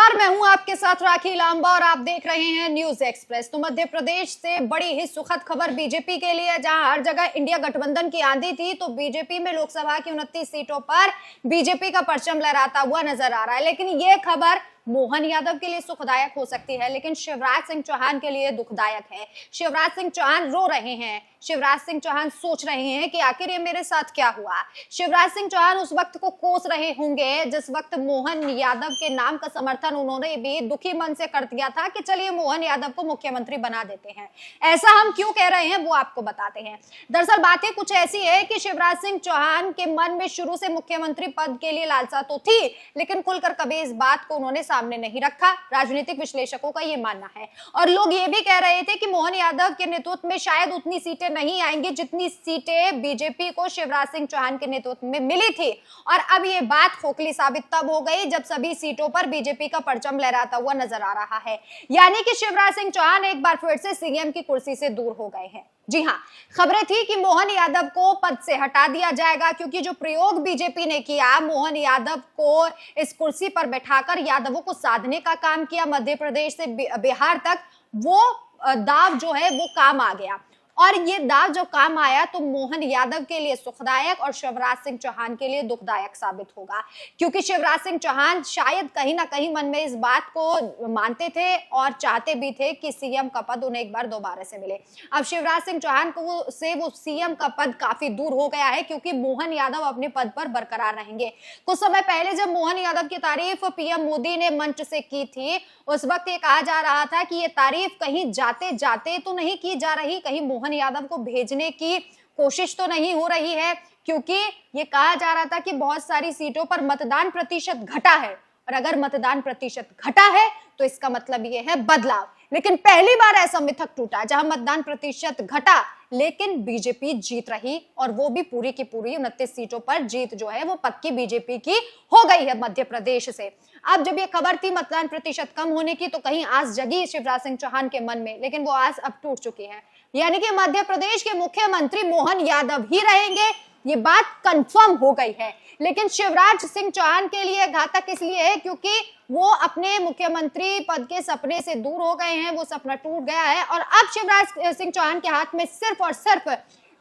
नमस्कार, मैं हूं आपके साथ राखी लांबा और आप देख रहे हैं न्यूज एक्सप्रेस। तो मध्य प्रदेश से बड़ी ही सुखद खबर बीजेपी के लिए, जहां हर जगह इंडिया गठबंधन की आंधी थी, तो बीजेपी में लोकसभा की 29 सीटों पर बीजेपी का परचम लहराता हुआ नजर आ रहा है। लेकिन ये खबर मोहन यादव के लिए सुखदायक हो सकती है, लेकिन शिवराज सिंह चौहान के लिए दुखदायक है। शिवराज सिंह चौहान रो रहे हैं। शिवराज सिंह चौहान सोच रहे हैं कि आखिर ये मेरे साथ क्या हुआ। शिवराज सिंह चौहान उस वक्त को कोस रहे होंगे जिस वक्त मोहन यादव के नाम का समर्थन उन्होंने भी दुखी मन से कर दिया था कि चलिए मोहन यादव को मुख्यमंत्री बना देते हैं। ऐसा हम क्यों कह रहे हैं वो आपको बताते हैं। दरअसल बातें कुछ ऐसी है कि शिवराज सिंह चौहान के मन में शुरू से मुख्यमंत्री पद के लिए लालसा तो थी, लेकिन खुलकर कभी इस बात को उन्होंने सामने नहीं रखा। राजनीतिक विश्लेषकों का ये मानना है और लोग ये भी कह रहे थे कि मोहन यादव के नेतृत्व में शायद उतनी सीटें नहीं आएंगी जितनी सीटें बीजेपी को शिवराज सिंह चौहान के नेतृत्व में मिली थी। और अब ये बात खोखली साबित तब हो गई जब सभी सीटों पर बीजेपी का परचम लहराता हुआ नजर आ रहा है। यानी कि शिवराज सिंह चौहान एक बार फिर से सीएम की कुर्सी से दूर हो गए हैं। जी हां, खबरें थी कि मोहन यादव को पद से हटा दिया जाएगा, क्योंकि जो प्रयोग बीजेपी ने किया, मोहन यादव को इस कुर्सी पर बैठाकर यादवों को साधने का काम किया मध्य प्रदेश से बिहार तक, वो दाव जो है वो काम आ गया। और ये दाव जो काम आया तो मोहन यादव के लिए सुखदायक और शिवराज सिंह चौहान के लिए दुखदायक साबित होगा, क्योंकि शिवराज सिंह चौहान शायद कहीं ना कहीं मन में इस बात को मानते थे और चाहते भी थे कि सीएम का पद उन्हें एक बार दोबारा से मिले। अब शिवराज सिंह चौहान को वो सीएम का पद काफी दूर हो गया है, क्योंकि मोहन यादव अपने पद पर बरकरार रहेंगे। कुछ समय पहले जब मोहन यादव की तारीफ पीएम मोदी ने मंच से की थी, उस वक्त ये कहा जा रहा था कि ये तारीफ कहीं जाते जाते तो नहीं की जा रही, कहीं मोहन यादव को भेजने की कोशिश तो नहीं हो रही है, क्योंकि ये कहा जा रहा था कि बहुत सारी सीटों पर मतदान प्रतिशत घटा है, और अगर मतदान प्रतिशत घटा है तो इसका मतलब ये है बदलाव। लेकिन पहली बार ऐसा मिथक टूटा जहां मतदान प्रतिशत घटा लेकिन बीजेपी जीत रही, और वो भी पूरी की पूरी 29 सीटों पर जीत जो है वो पक्की बीजेपी की हो गई है मध्य प्रदेश से। अब जब ये खबर थी मतदान प्रतिशत कम होने की, तो कहीं आस जगी शिवराज सिंह चौहान के मन में, लेकिन वो आस अब टूट चुकी है। यानी कि मध्य प्रदेश के मुख्यमंत्री मोहन यादव ही रहेंगे, ये बात कंफर्म हो गई है। लेकिन शिवराज सिंह चौहान के लिए घातक इसलिए है क्योंकि वो अपने मुख्यमंत्री पद के सपने से दूर हो गए हैं, वो सपना टूट गया है, और अब शिवराज सिंह चौहान के हाथ में सिर्फ और सिर्फ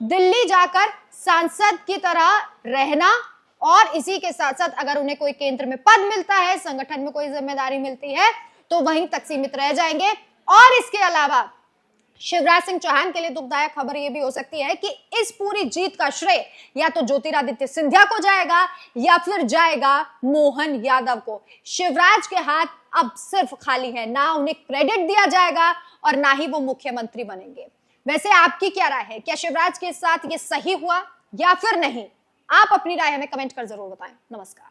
दिल्ली जाकर सांसद की तरह रहना, और इसी के साथ साथ अगर उन्हें कोई केंद्र में पद मिलता है, संगठन में कोई जिम्मेदारी मिलती है, तो वहीं तक सीमित रह जाएंगे। और इसके अलावा शिवराज सिंह चौहान के लिए दुखदायक खबर यह भी हो सकती है कि इस पूरी जीत का श्रेय या तो ज्योतिरादित्य सिंधिया को जाएगा या फिर जाएगा मोहन यादव को। शिवराज के हाथ अब सिर्फ खाली है, ना उन्हें क्रेडिट दिया जाएगा और ना ही वो मुख्यमंत्री बनेंगे। वैसे आपकी क्या राय है? क्या शिवराज के साथ ये सही हुआ या फिर नहीं? आप अपनी राय हमें कमेंट कर जरूर बताएं। नमस्कार।